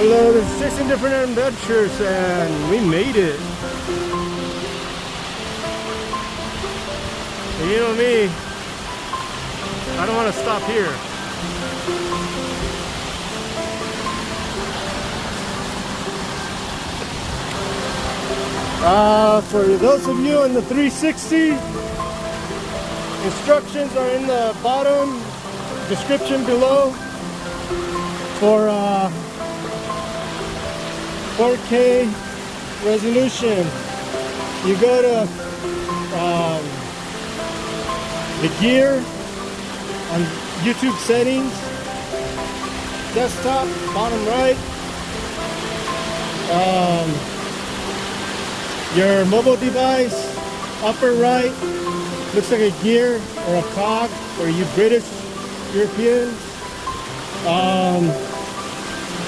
Hello, this is Chasing Different Adventures, and we made it. And you know me, I don't want to stop here. For those of you in the 360, instructions are in the bottom description below for 4K resolution. You go to the gear on YouTube settings, desktop, bottom right, your mobile device, upper right, looks like a gear or a cog for you British Europeans.